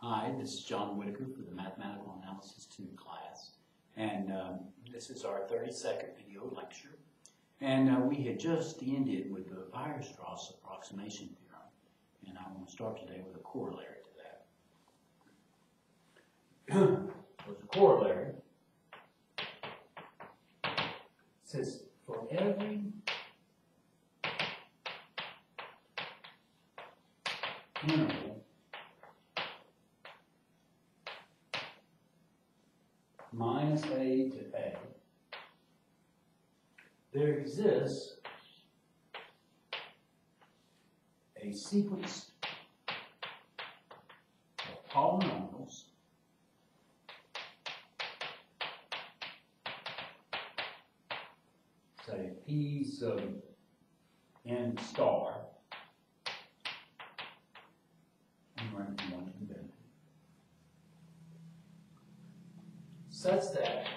Hi, this is John Whitaker for the Mathematical Analysis 2 class, and this is our 32nd video lecture. And we had just ended with the Weierstrass approximation theorem, and I want to start today with a corollary to that. There's a corollary. It says for every interval minus a to a, there exists a sequence of polynomials say p sub n star, and run from 1 to infinity, such that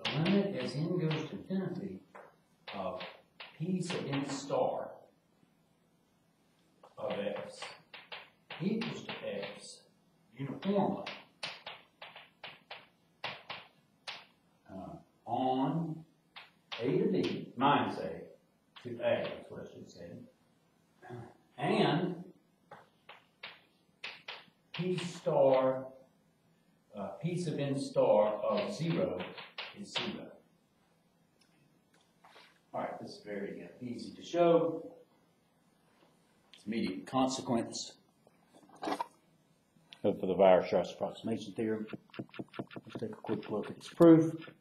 the limit as n goes to infinity of p sub n star of x equals to x uniformly on a to b minus a to a, that's what I should say, and p star p sub n star of 0 is 0. All right, this is very easy to show. It's immediate consequence for the Weierstrass approximation theorem. Let's take a quick look at its proof.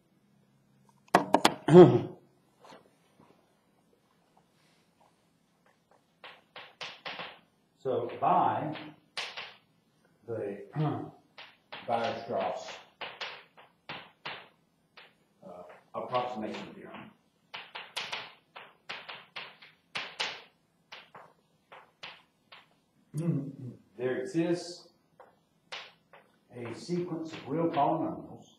So by the Weierstrass approximation theorem, there exists a sequence of real polynomials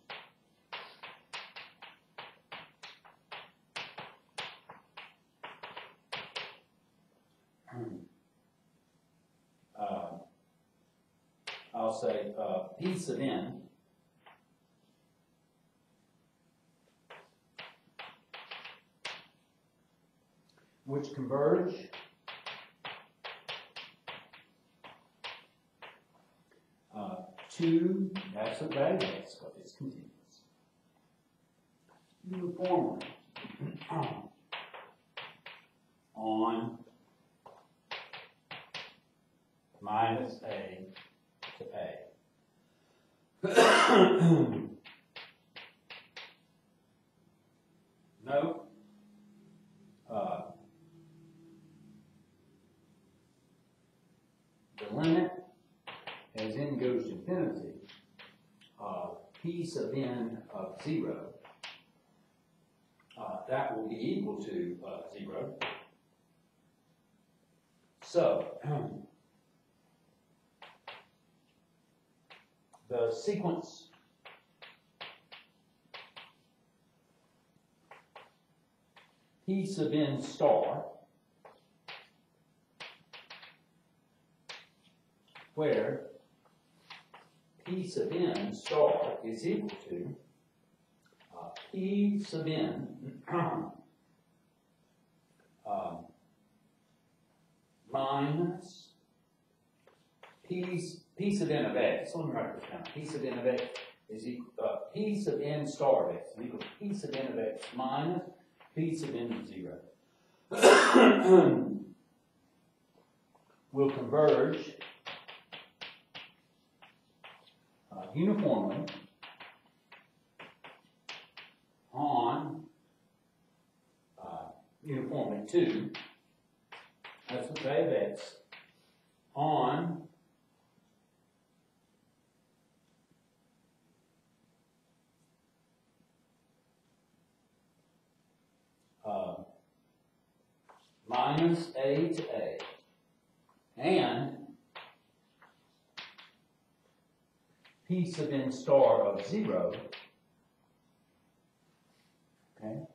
I'll say p sub n which converge to absolute value of x, but it's continuous, uniformly on minus a to a. Note the limit as n goes to infinity of p sub n of 0, that will be equal to 0. So the sequence p sub n star, where p sub n star is equal to p sub n minus p sub n of x. Let me write this down. P sub n of x is equal p sub n star of x is equal to p sub n of x minus p sub n of 0 will converge uniformly on uniformly to absolute value of x on minus a to a, and p sub n star of 0, okay,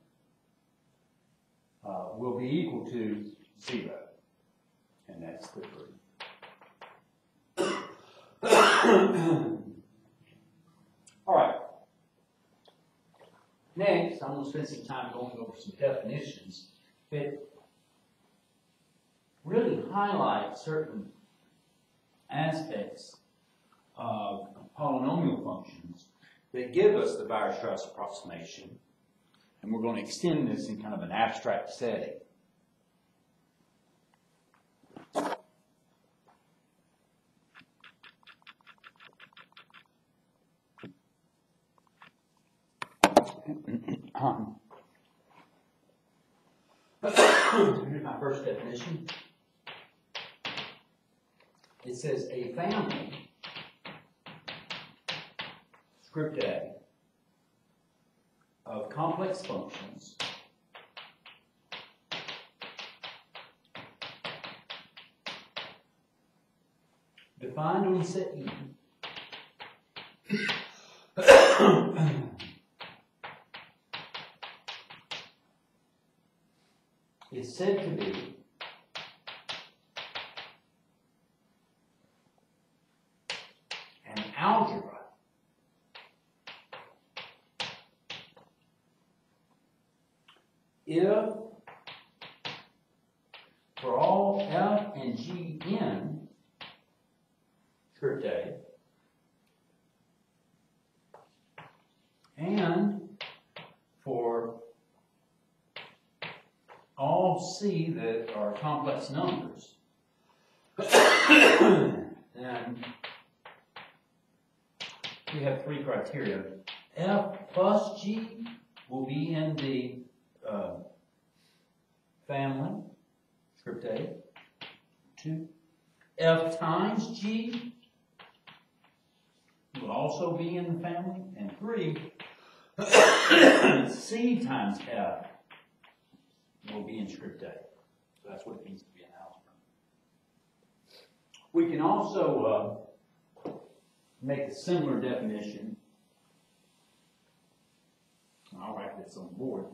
will be equal to 0. And that's the proof. All right. Next, I'm going to spend some time going over some definitions that really highlight certain aspects of polynomial functions that give us the Weierstrass approximation. And we're going to extend this in kind of an abstract setting. Here's my first definition. It says a family, script A, of complex functions defined on set E is said to be an algebra if for all F and G in script A and for all C that are complex numbers, and we have three criteria. F plus G will be in the family, script A. 2. F times G will also be in the family. And 3, C times F will be in script A. So that's what it means to be an algebra. We can also make a similar definition. I'll write this on the board.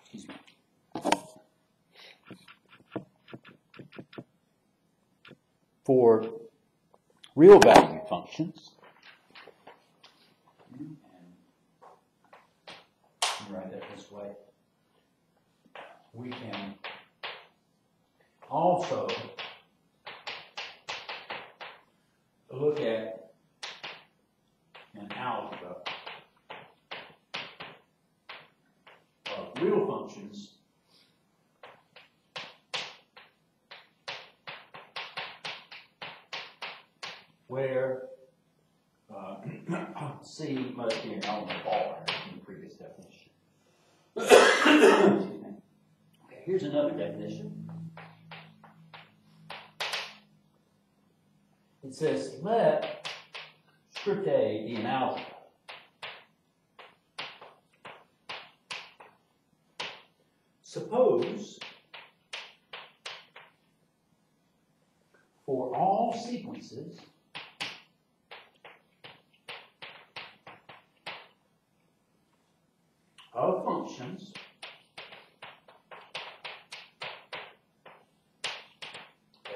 Excuse me. For real value functions, and write that this way, we can also look at an algebra of real functions where C must be an element of R in the previous definition. Okay, here's another definition. It says, let script A be an algebra suppose for all sequences of functions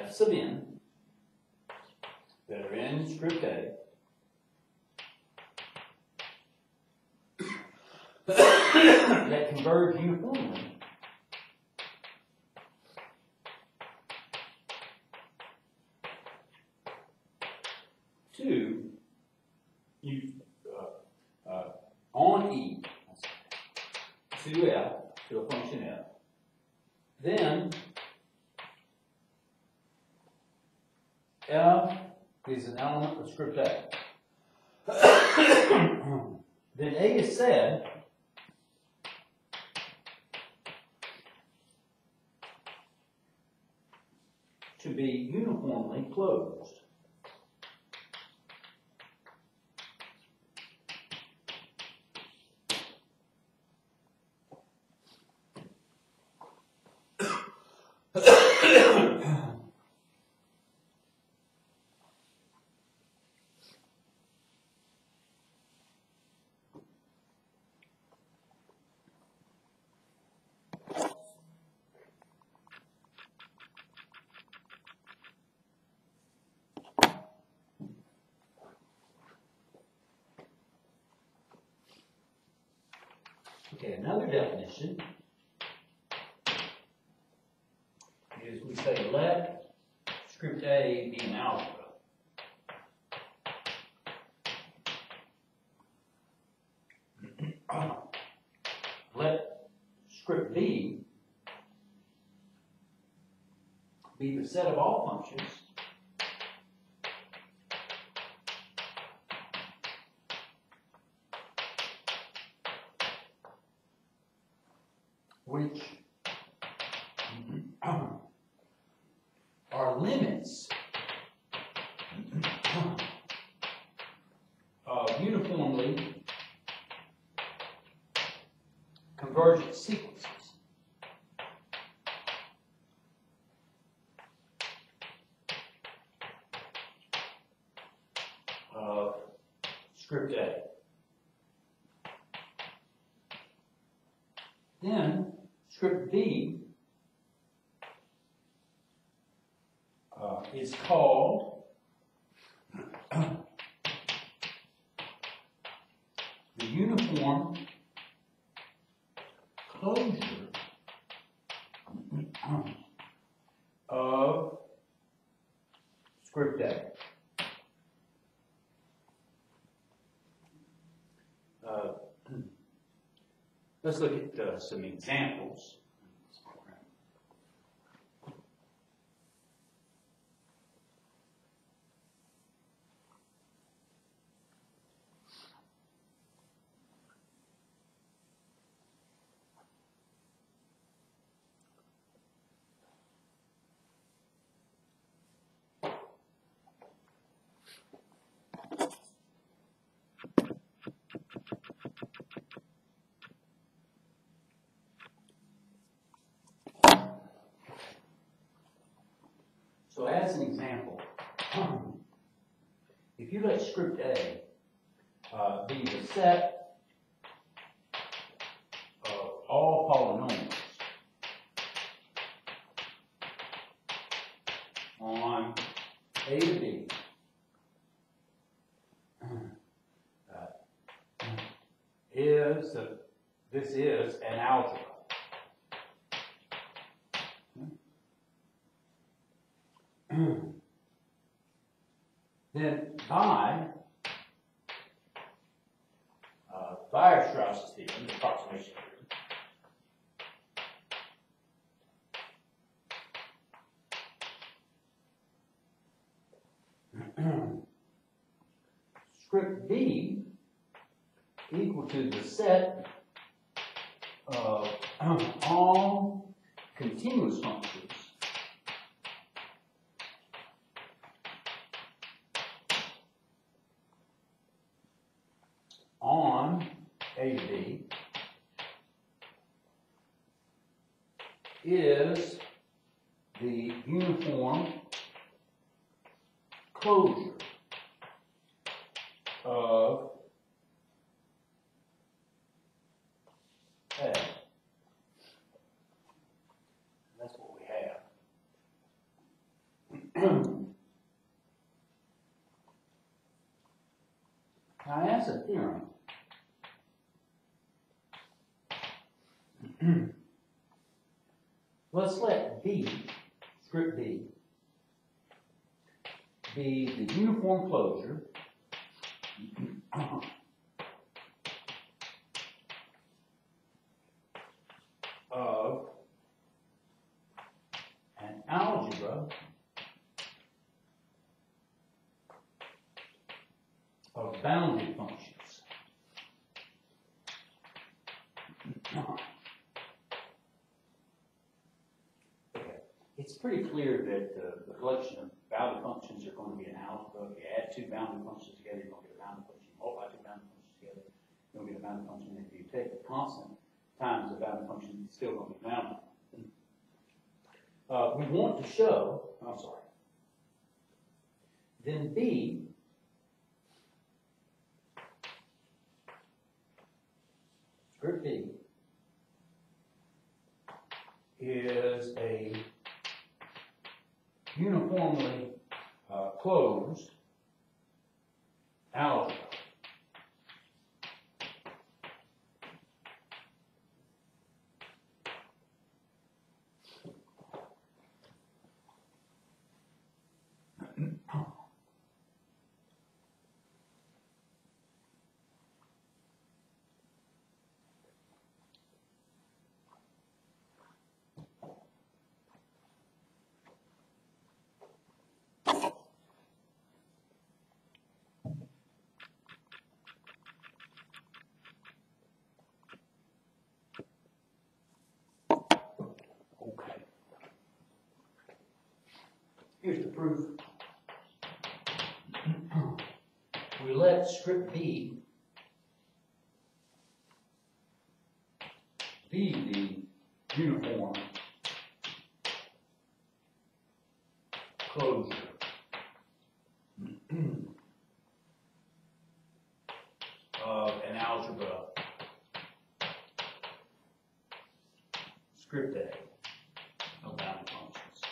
f sub n that are in script A that converge uniformly to on E to F, to a function F, then F is an element of script A. Then A is said to be uniformly closed. Okay, another definition is we say let script A be an algebra. Let script B be the set of all functions which are limits of uniformly convergent sequences. Of script A. Then script B is called the uniform closure of script A. Let's look at some examples. So as an example, if you let script A be the set of all polynomials on A to B, this is an algebra. Then by Weierstrass's theorem, the approximation theorem, script B equal to the set of all continuous functions on A to B is the uniform closure of A. That's what we have. Now, as a theorem, let's let B, script B, be the uniform closure of an algebra of bounded functions. It's pretty clear that the collection of bounded functions are going to be an algebra. If you add two bounded functions together, you're going to get a bounded function. You multiply two bounded functions together, you're going to get a bounded function. If you take the constant times the bounded function, it's still going to be bounded. We want to show, then B script B is a uniformly closed algebra proof, we let script B be the uniform closure of an algebra script A of bounded functions.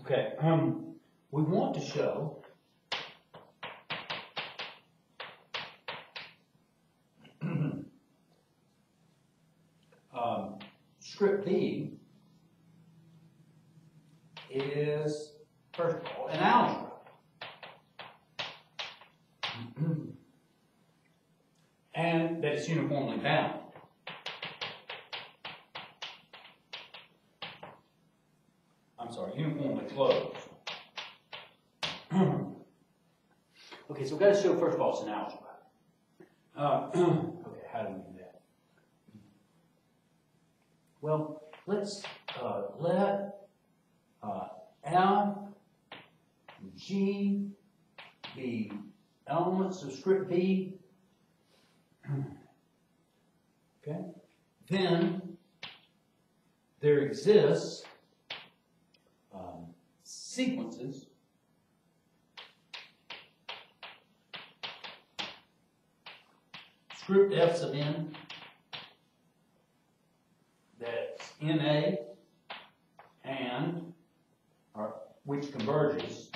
Okay, we want to show script B is, first of all, an algebra. And that it's uniformly bound. I'm sorry, uniformly closed. Okay, so we've got to show, first of all, it's an algebra. Okay, how do we do that? Well, let's let F, G be elements of script B. Okay, then there exists sequences script F sub n that's NA and which converges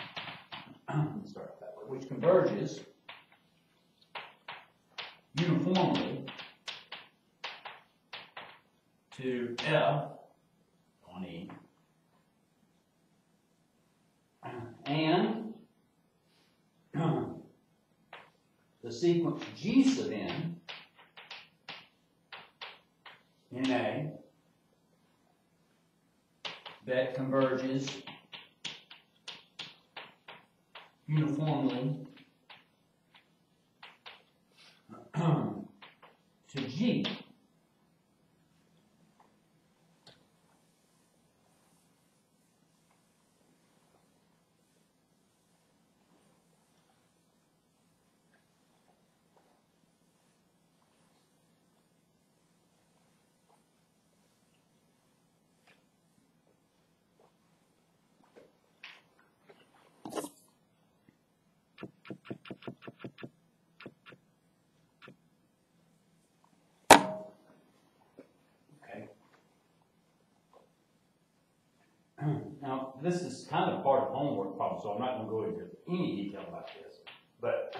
start that way, which converges uniformly to F on E, and the sequence G sub n in A that converges uniformly to G. Now, this is kind of part of the homework problem, so I'm not going to go into any detail about this, but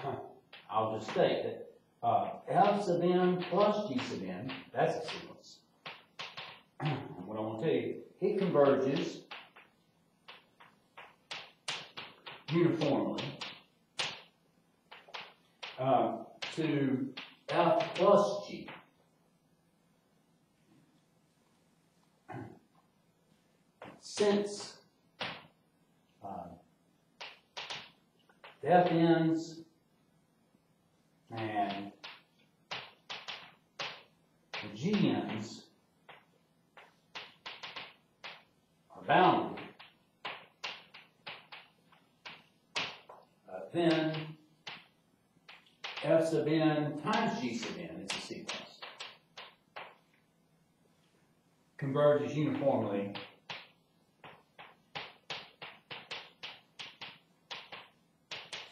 I'll just state that F sub n plus G sub n, that's a sequence. And what I want to tell you, it converges uniformly to F plus G. Since the Fn's and the Gn's are bounded, then F sub n times G sub n is a sequence. Converges uniformly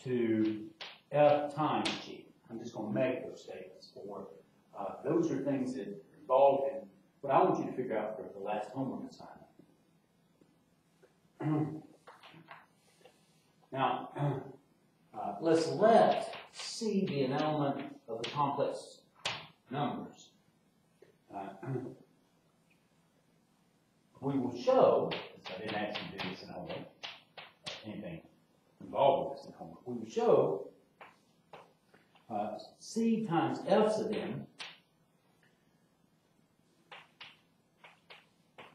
to F times G. I'm just going to make those statements for those are things that are involved in what I want you to figure out for the last homework assignment. Now, let's let C be an element of the complex numbers. We will show, I didn't actually do this in homework, anything involved with this in homework, we will show C times F sub n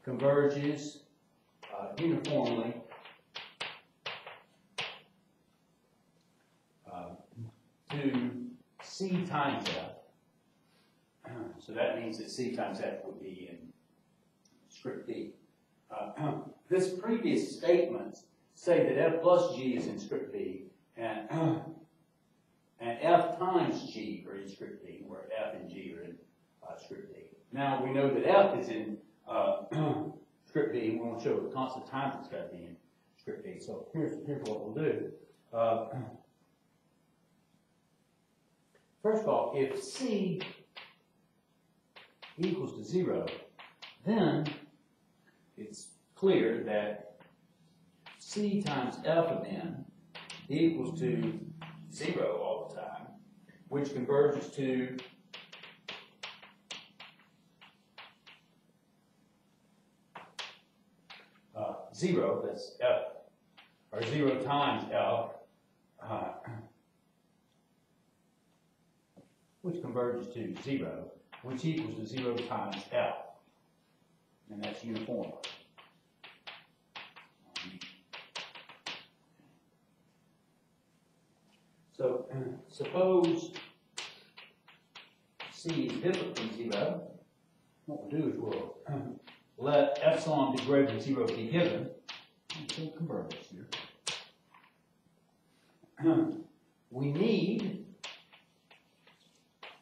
converges uniformly to C times F. So that means that C times F would be in script D. This previous statements say that F plus G is in script D, and F times G are in script D, where F and G are in script D. Now we know that F is in script D, and we want to show the constant times it's got to be in script D. So here's what we'll do. First of all, if C equals to 0, then it's clear that C times F of n equals to 0 all the time, which converges to zero, that's F, or 0 times F, which converges to 0, which equals to 0 times F, and that's uniform. So suppose C is different from 0. What we'll do is we'll let epsilon be greater than 0 be given. So it converges here. We need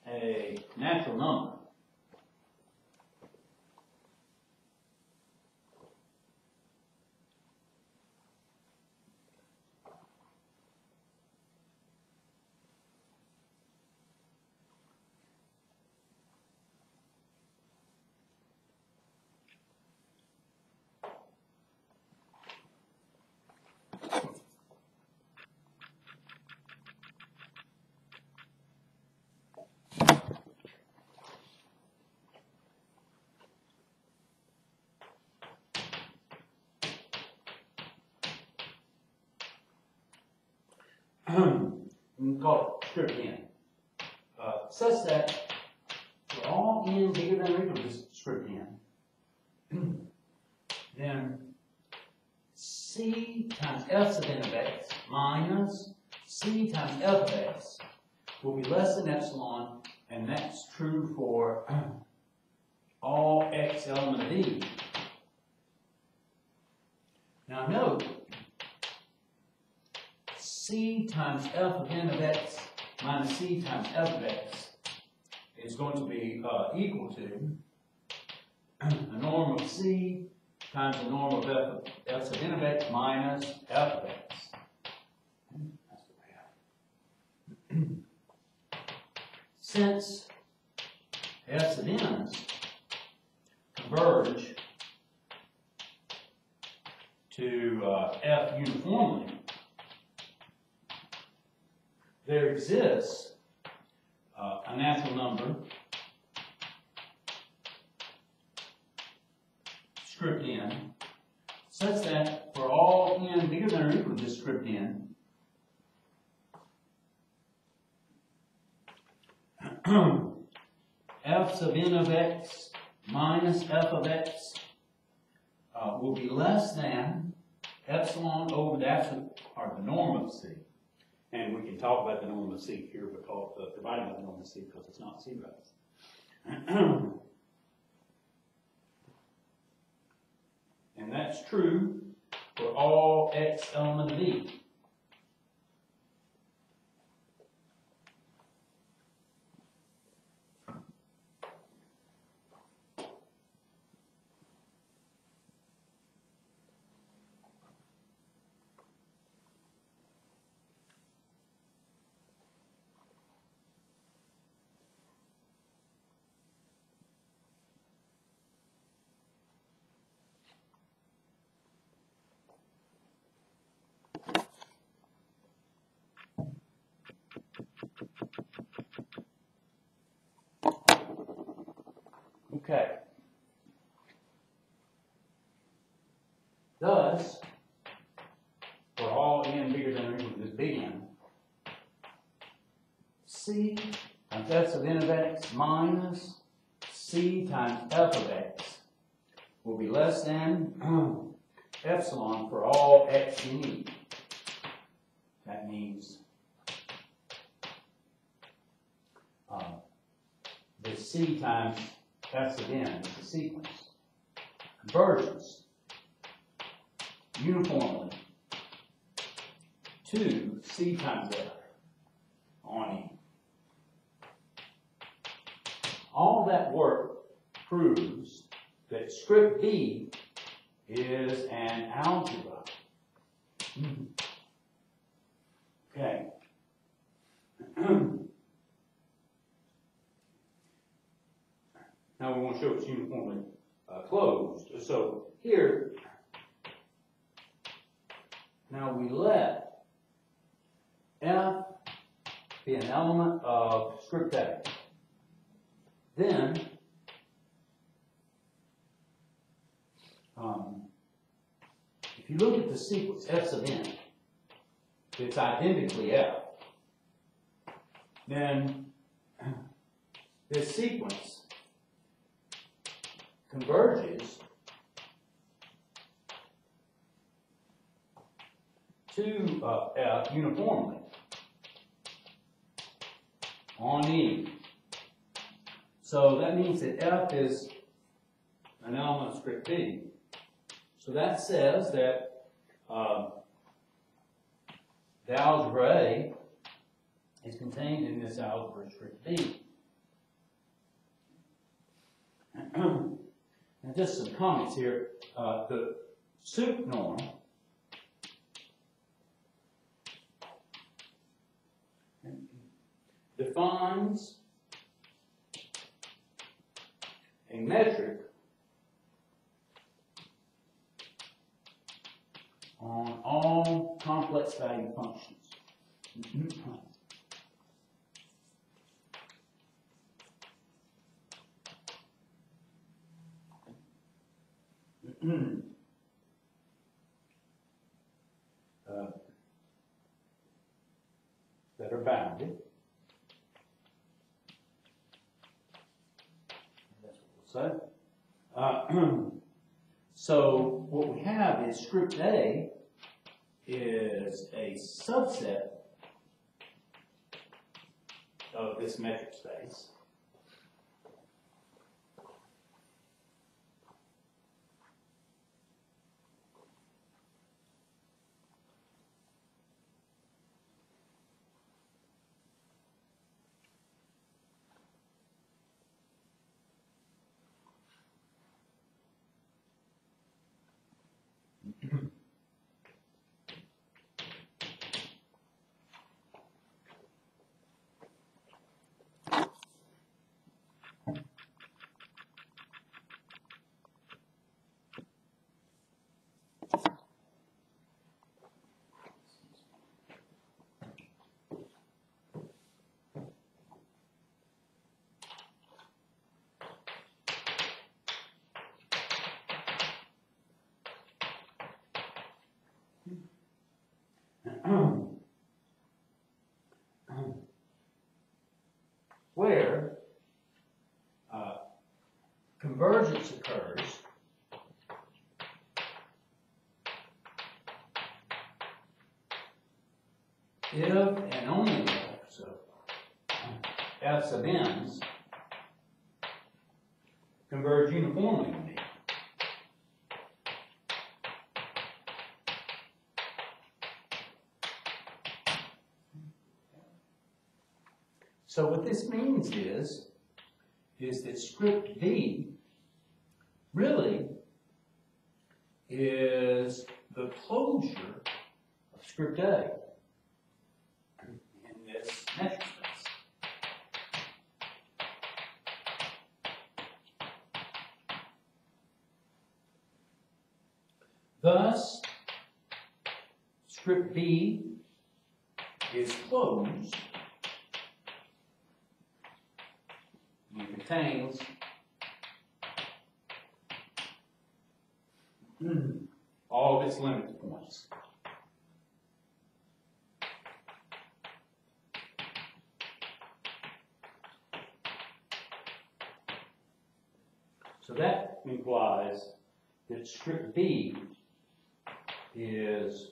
a natural number. We call it script n. Such that for all n bigger than or equal to script n, then C times f sub n of x minus C times f of x will be less than epsilon, and that's true for all x element of E. Now note, C times f of n of x minus C times f of x is going to be equal to a norm of C times the norm of f sub n of x minus f of x. That's what we have. Since f sub n's converge to f uniformly, there exists a natural number, script n, such that for all n bigger than or equal to this script n, f sub n of x minus f of x will be less than epsilon over the absolute, or the norm of C. And we can talk about the norm of C here, because dividing by the norm of C, because it's not 0. And that's true for all x element of E. Okay. Thus, for all n bigger than or equal to this big N, C times f sub n of x minus C times f of x will be less than epsilon for all x in E. That means C times F sub n is the sequence. Converges uniformly to C times F on E. All that work proves that script B is an algebra. Okay. Now we want to show it's uniformly closed. So here, now we let F be an element of script A. Then, if you look at the sequence F sub n, it's identically F. Then this sequence converges to F uniformly on E. So that means that F is an element of script B. So that says that the algebra A is contained in this algebra script B. And just some comments here. The sup norm defines a metric on all complex value functions. That are bounded. That's what we'll say. So what we have is script A is a subset of this metric space. Where convergence occurs if and only if, so F sub n's converge uniformly to B. So what this means is that script B really is the closure of script A in this metric space. Thus, script B is closed and contains all of its limit points. So that implies that script B is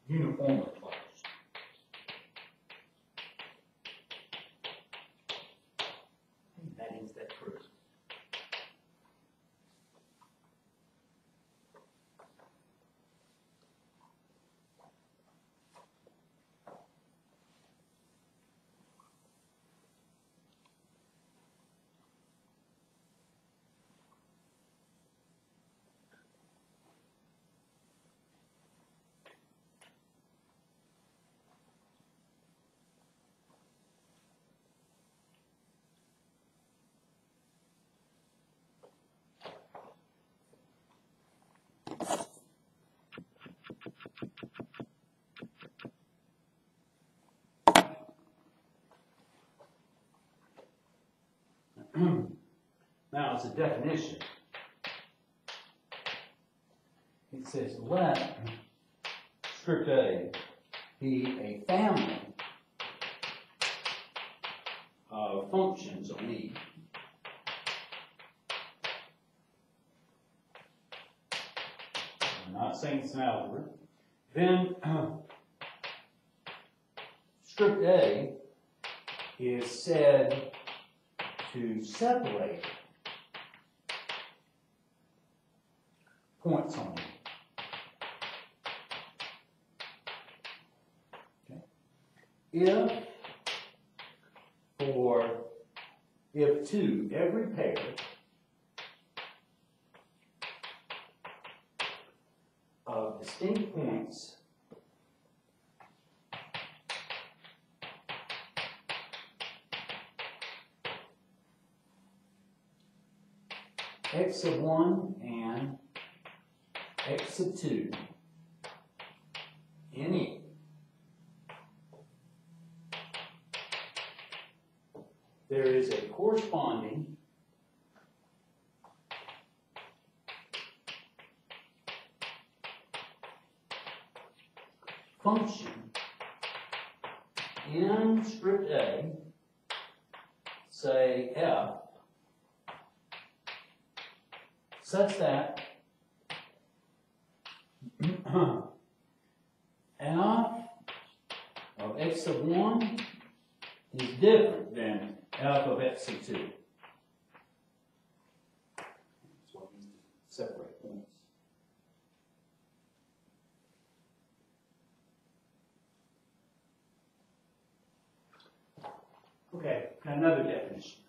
uniformly closed. That ends that proof. Now, it's a definition. It says, let script A be a family of functions on E. I'm not saying it's an algebra. Then, script A is said to separate points on it. Okay. If to every pair of distinct points x of 1 and x of 2 in E, there is a corresponding function in script A, say f, such that f of x of 1 is different than f of x of 2. That's what we separate points. Okay, another definition.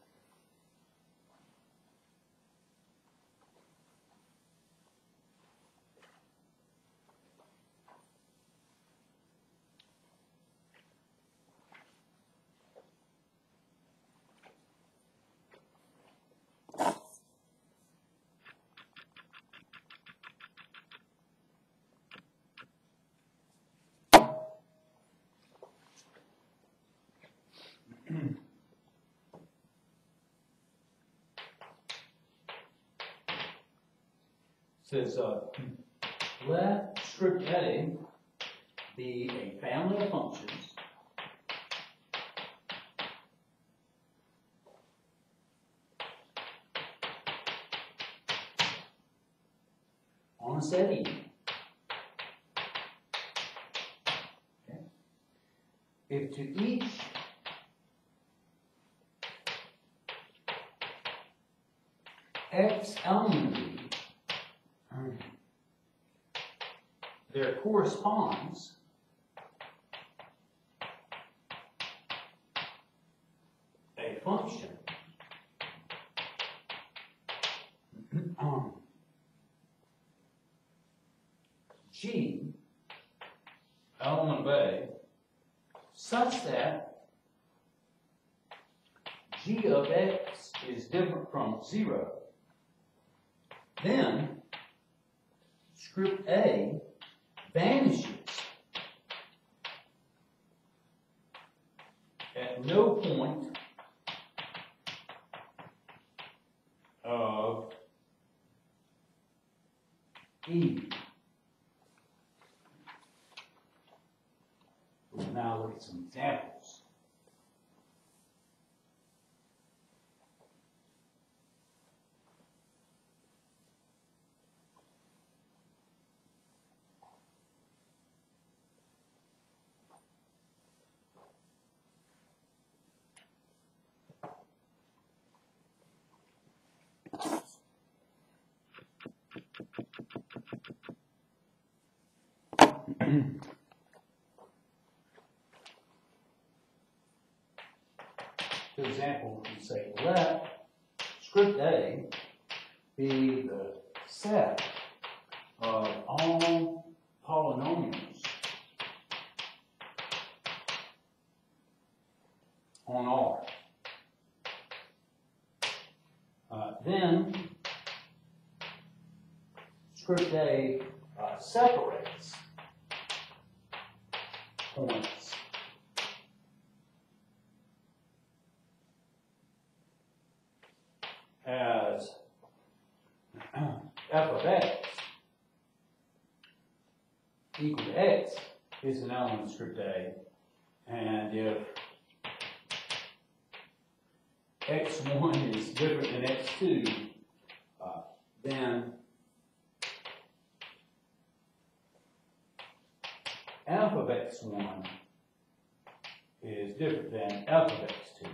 Says, let script A be a family of functions on a set E. Okay. If to each x element of E there corresponds a function G, element of A, such that G of x is different from 0, then script A vanishes at no point of E. We'll now look at some examples. For example, we say let script A be the set of all polynomials on R. Then script A separates points as f of x equal to x is an element of script A, and if x1 is different than x2, then f of x1 is different than f of x2.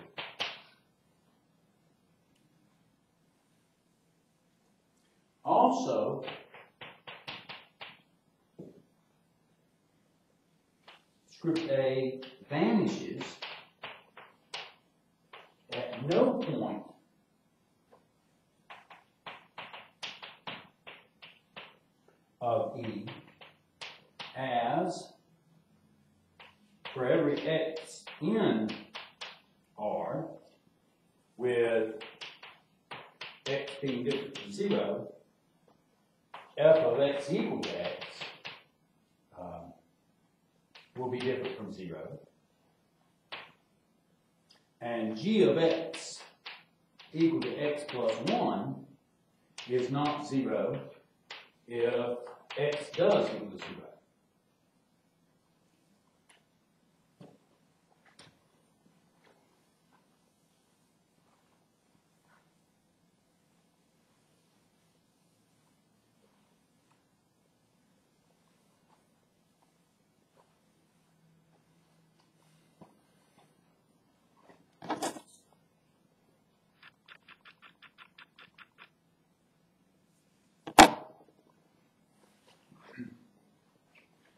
Also, script A vanishes at no point of E, as for every x in R, with x being different from 0, f of x equal to x will be different from 0. And g of x equal to x plus 1 is not 0 if x does equal to 0.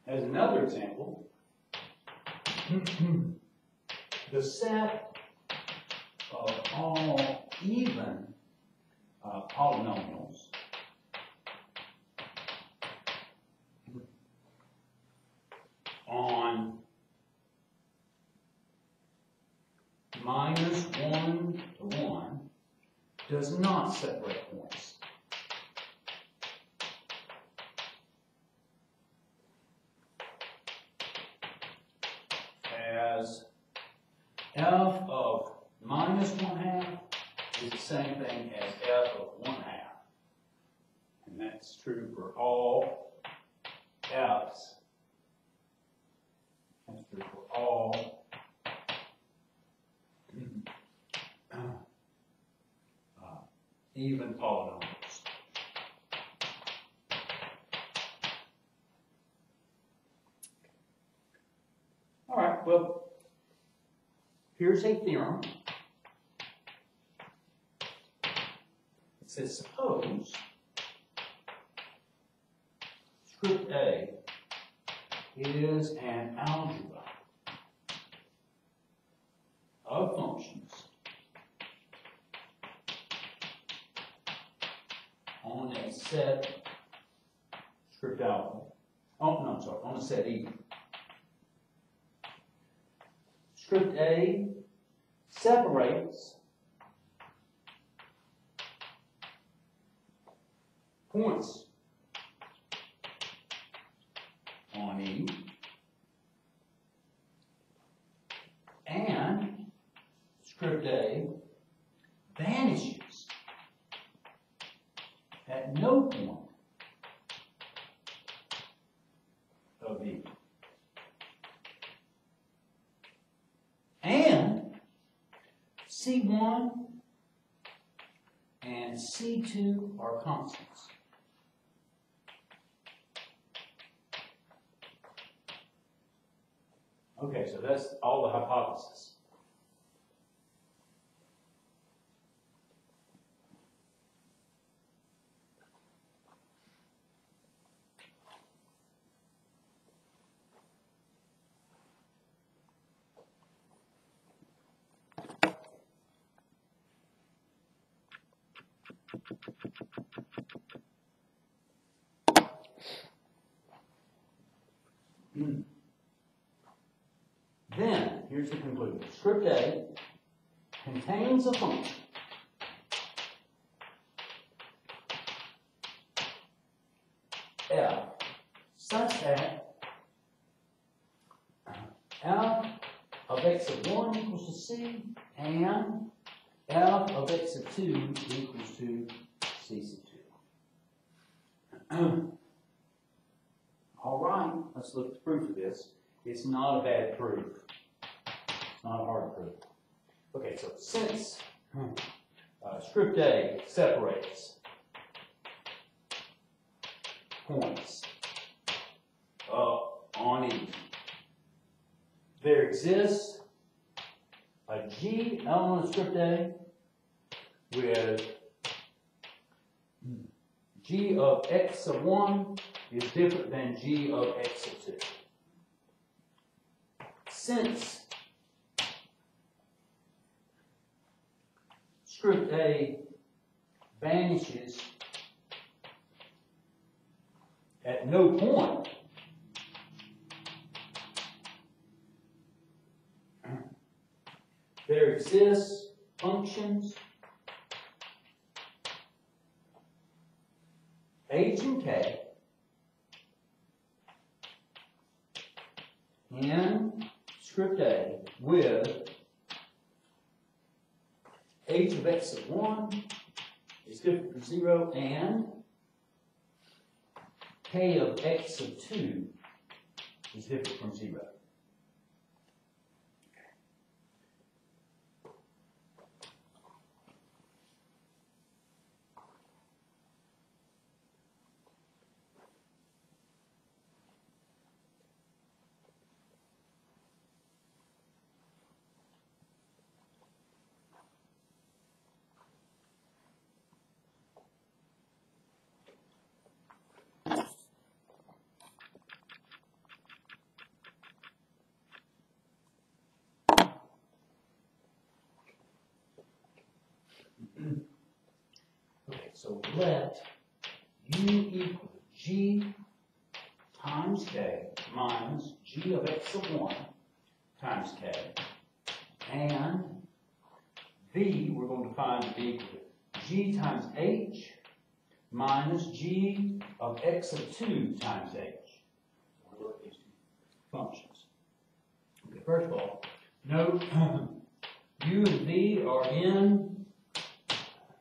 As another example, the set of all even polynomials on minus 1 to 1 does not separate points. As f of minus 1/2 is the same thing as f of 1/2. And that's true for all f's. That's true for all even polynomials. All right, well, here's a theorem. It says, suppose script A is an algebra of functions on a set script alpha. Oh, no, I'm sorry, on a set E. Script A separates points on E, and script A vanishes at no point of E. And C1 and C2 are constants. Okay, so that's all the hypothesis. Then, here's the conclusion. Script A contains a function f such that f of x of 1 equals to c and f of x of 2 equals to c sub 2. All right, let's look at the proof of this. It's not a bad proof. It's not a hard proof. Okay, so since script A separates points on E, there exists a G element of script A with G of x of 1 is different than G of x of 2. Since script A vanishes at no point, there exists functions h and k in script A with h of x of 1 is different from 0 and k of x of 2 is different from 0. Okay, so let U equal G times K minus G of x of 1 times K, and V we're going to find to be equal to G times H minus G of x of 2 times H. We'll look at these two functions. Okay, first of all, note U and V are in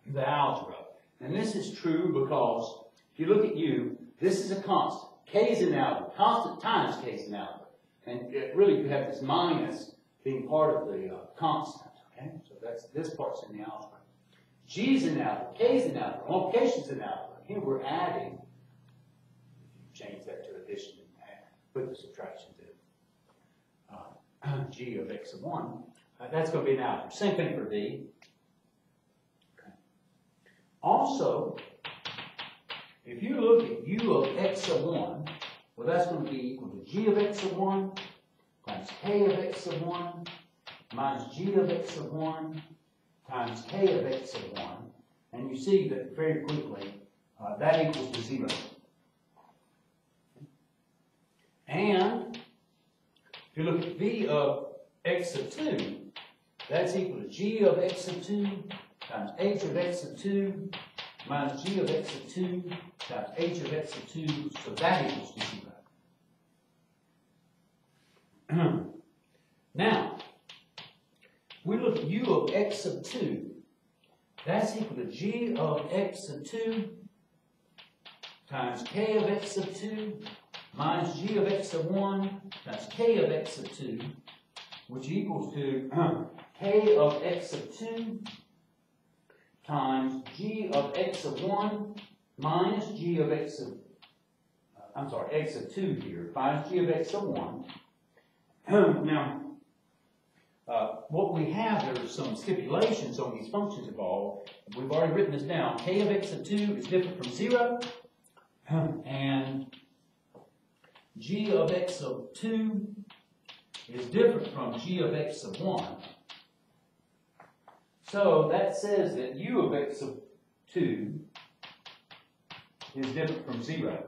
the algebra. And this is true because if you look at U, this is a constant. K is in algebra. Constant times K is in algebra. And it really you have this minus being part of the constant. Okay? So that's this part's in the algebra. G is in algebra. K is in algebra. Multiplication is in algebra. Here we're adding. If you change that to addition and put the subtraction to G of x of 1. That's going to be an algebra. Same thing for V. Also, if you look at U of x of 1, well, that's going to be equal to G of x of 1 times K of x of 1 minus G of x of 1 times K of x of 1. And you see that very quickly, that equals to 0. And if you look at V of x of 2, that's equal to G of x of 2 times H of x of 2 minus G of x of 2 times H of x of 2, so that equals to 0. Now, we look at U of x of 2. That's equal to G of x of 2 times K of x of 2 minus G of x of 1 times K of x of 2, which equals to K of x of 2 times G of x of 1 minus G of x of, x of 2 here, minus G of x of 1. Now, what we have, there are some stipulations on these functions involved. We've already written this down. K of x of 2 is different from 0, and G of x of 2 is different from G of x of 1. So that says that U of x of 2 is different from 0.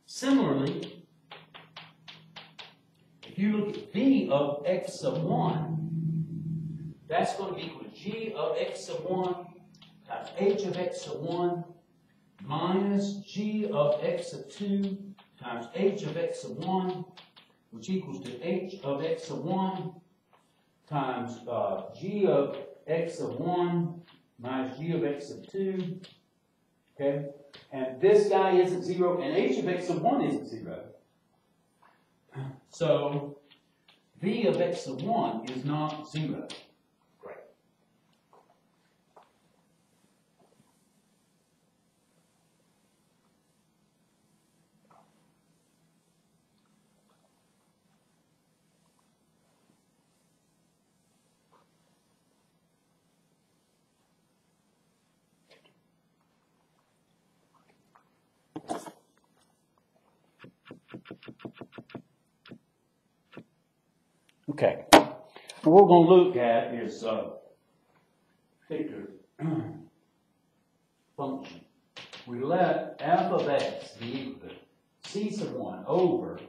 Similarly, if you look at v of x sub 1, that's going to be equal to g of x sub 1 times h of x sub 1 minus g of x sub 2 times h of x sub 1, which equals to h of x sub 1 times g of x sub 1 minus g of x sub 2. Okay? And this guy isn't 0, and h of x sub 1 isn't 0. So, v of x sub 1 is not 0. Great. Okay. What we're going to look at is particular function. We let f of x be equal to c sub 1 over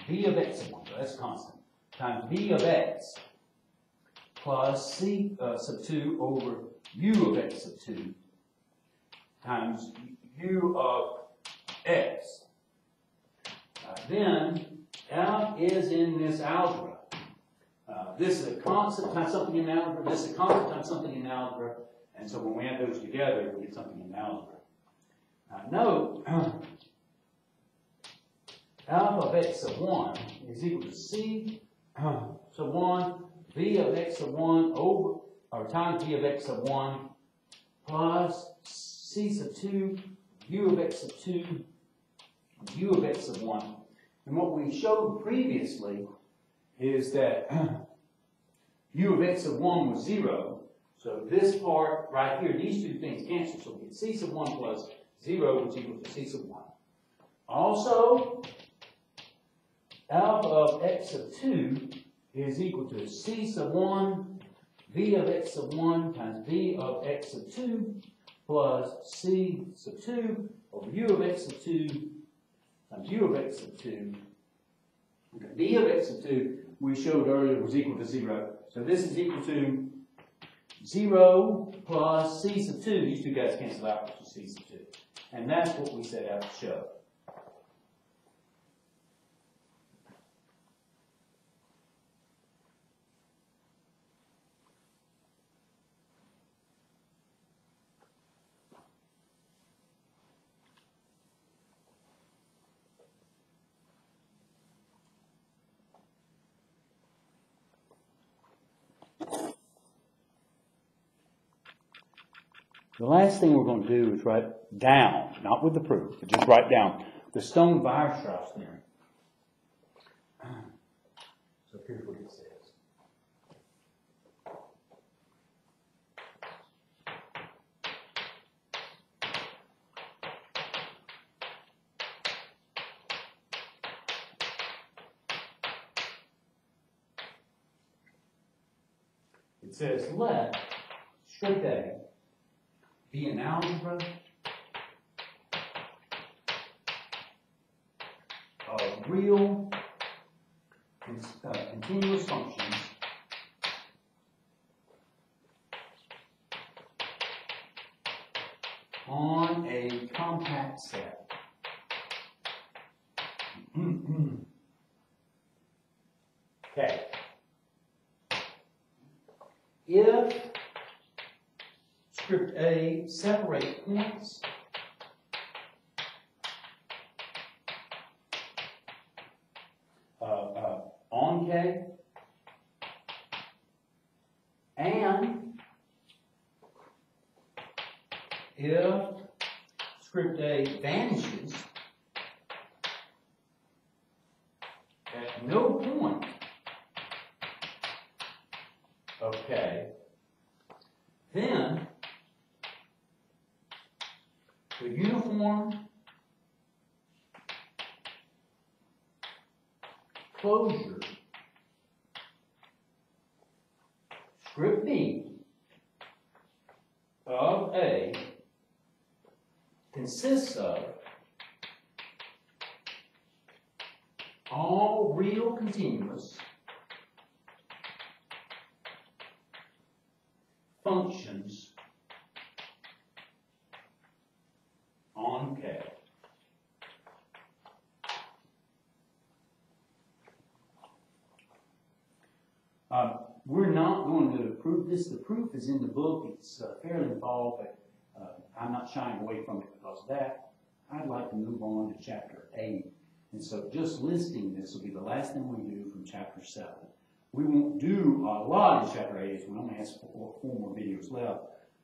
v of x sub 1, so that's constant, times v of x plus c sub 2 over u of x sub 2 times u of x. Then f is in this algebra. This is a constant times something in algebra, this is a constant times something in algebra, and so when we add those together, we get something in algebra. Note, alpha of x sub 1 is equal to c sub 1, v of x sub 1 over, or times v of x sub 1, plus c sub 2, u of x sub 2, u of x sub 1. And what we showed previously is that u of x sub 1 was 0. So this part right here, these two things cancel. So we get c sub 1 plus 0, which equals to c sub 1. Also, alpha of x sub 2 is equal to c sub 1, v of x sub 1 times v of x sub 2 plus c sub 2 over u of x sub 2 times u of x sub 2. V of x sub 2 we showed earlier was equal to 0. So this is equal to 0 plus c sub 2. These two guys cancel out, which is c sub 2. And that's what we set out to show. The last thing we're going to do is write down, not with the proof, but just write down the Stone-Weierstrass theorem. So here's what it says. It says, let strip A be an algebra of real continuous functions on a compact set. Okay. If script A separate points on K, and if script A vanishes at no point of K, then the uniform closure Group B of A consists of all real continuous functions on K. We're not going to prove this. The proof is in the book. It's fairly involved, but I'm not shying away from it because of that. I'd like to move on to Chapter 8. And so just listing this will be the last thing we do from Chapter 7. We won't do a lot in Chapter 8 as we only have four more videos left,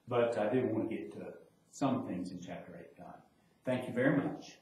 but I do want to get some things in Chapter 8 done. Thank you very much.